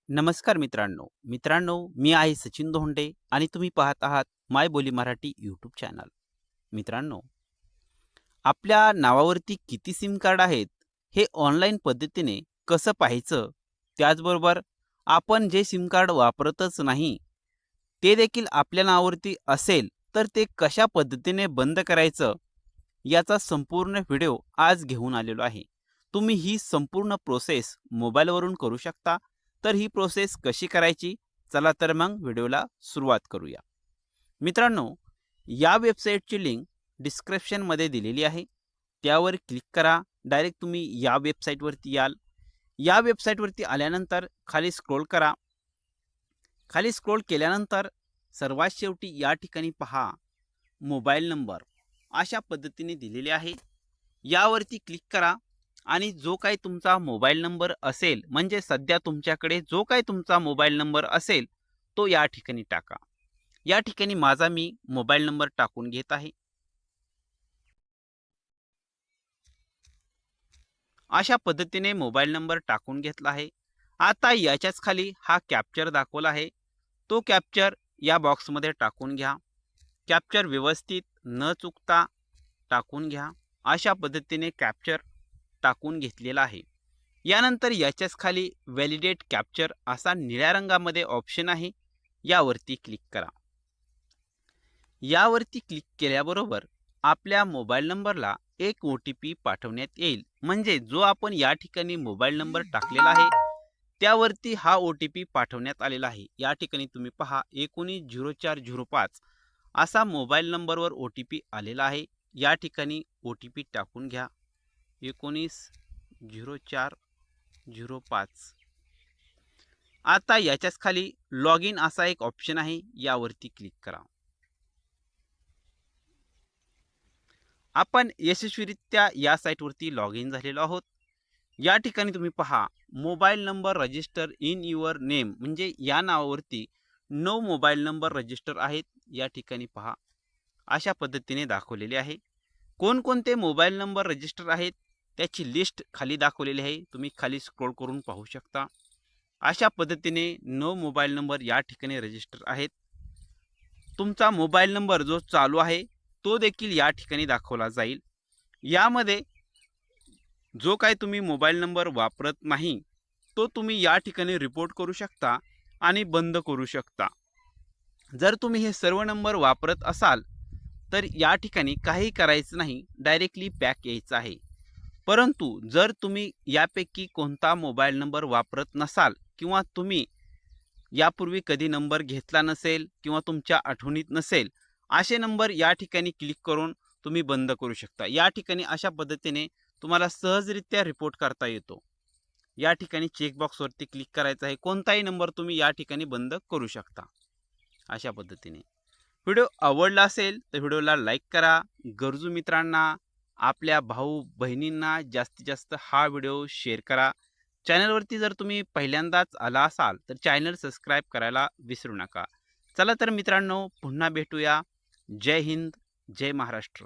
नमस्कार मित्रांनो मित्रांनो मी आहे सचिन दोंडे आणि तुम्ही पाहत आहात माय बोली मराठी यूट्यूब चॅनल. मित्रांनो, आपल्या नावावरती किती सिम कार्ड आहेत हे ऑनलाईन पद्धतीने कसं पाहायचं, त्याचबरोबर आपण जे सिम कार्ड वापरतच नाही ते देखील आपल्या नावावरती असेल तर ते कशा पद्धतीने बंद करायचं, याचा संपूर्ण व्हिडिओ आज घेऊन आलेलो आहे. तुम्ही ही संपूर्ण प्रोसेस मोबाईलवरून करू शकता. तर ही प्रोसेस कशी करायची, चला तर मग व्हिडिओला सुरुवात करूया. मित्रांनो, या वेबसाईटची लिंक डिस्क्रिप्शनमध्ये दिलेली आहे. त्यावर क्लिक करा. डायरेक्ट तुम्ही या वेबसाईटवरती याल. या वेबसाईटवरती आल्यानंतर खाली स्क्रोल करा. खाली स्क्रोल केल्यानंतर सर्वात शेवटी या ठिकाणी पहा मोबाईल नंबर अशा पद्धतीने दिलेले आहे. यावरती क्लिक करा आणि जो काही तुमचा मोबाईल नंबर असेल, म्हणजे सध्या तुमच्याकडे जो काही तुमचा मोबाईल नंबर असेल तो या ठिकाणी टाका. या ठिकाणी माझा मी मोबाईल नंबर टाकून घेत आहे. अशा पद्धतीने मोबाईल नंबर टाकून घेतला आहे. आता याच्याच खाली हा कॅप्चर दाखवला आहे, तो कॅप्चर या बॉक्समध्ये टाकून घ्या. कॅप्चर व्यवस्थित न चुकता टाकून घ्या. अशा पद्धतीने कॅप्चर टाकून घेतलेला आहे. यानंतर याच्याच खाली व्हॅलिडेट कॅप्चर असा निळ्या रंगामध्ये ऑप्शन आहे, यावरती क्लिक करा. यावरती क्लिक केल्याबरोबर आपल्या मोबाईल नंबरला एक OTP पाठवण्यात येईल. म्हणजे जो आपण या ठिकाणी मोबाईल नंबर टाकलेला आहे त्यावरती हा OTP पाठवण्यात आलेला आहे. या ठिकाणी तुम्ही पहा 190405 असा मोबाईल नंबरवर OTP आलेला आहे. या ठिकाणी OTP टाकून घ्या 190405. आता याच्याच खाली लॉग इन असा एक ऑप्शन आहे, यावरती क्लिक करा. आपण यशस्वीरित्या या साईटवरती लॉग इन झालेलो आहोत. या ठिकाणी तुम्ही पहा mobile number register in your name, म्हणजे या नावावरती 9 मोबाईल नंबर रजिस्टर आहेत. या ठिकाणी पहा अशा पद्धतीने दाखवलेले आहे. कोणकोणते मोबाईल नंबर रजिस्टर आहेत त्याची लिस्ट खाली दाखवलेली आहे. तुम्ही खाली स्क्रोल करून पाहू शकता. अशा पद्धतीने 9 मोबाईल नंबर या ठिकाणी रजिस्टर आहेत. तुमचा मोबाईल नंबर जो चालू आहे तो देखील या ठिकाणी दाखवला जाईल. यामध्ये जो काही तुम्ही मोबाईल नंबर वापरत नाही तो तुम्ही या ठिकाणी रिपोर्ट करू शकता आणि बंद करू शकता. जर तुम्ही हे सर्व नंबर वापरत असाल तर या ठिकाणी काही करायचं नाही, डायरेक्टली बॅक यायचं आहे. परंतु जर तुम्ही यापैकी कोणता मोबाईल नंबर वापरत नसाल किंवा तुम्ही यापूर्वी कधी नंबर घेतला नसेल किंवा तुमच्या आठवणीत नसेल, असे नंबर या ठिकाणी क्लिक करून तुम्ही बंद करू शकता. या ठिकाणी अशा पद्धतीने तुम्हाला सहजरित्या रिपोर्ट करता येतो. या ठिकाणी चेकबॉक्सवरती क्लिक करायचं आहे. कोणताही नंबर तुम्ही या ठिकाणी बंद करू शकता. अशा पद्धतीने व्हिडिओ आवडला असेल तर व्हिडिओला लाईक करा. गरजू मित्रांना, आपल्या भाऊ बहिणींना जास्तीत जास्त हा व्हिडिओ शेअर करा. चॅनलवरती जर तुम्ही पहिल्यांदाच आला असाल तर चॅनल सबस्क्राईब करायला विसरू नका. चला तर मित्रांनो, पुन्हा भेटूया. जय हिंद, जय महाराष्ट्र.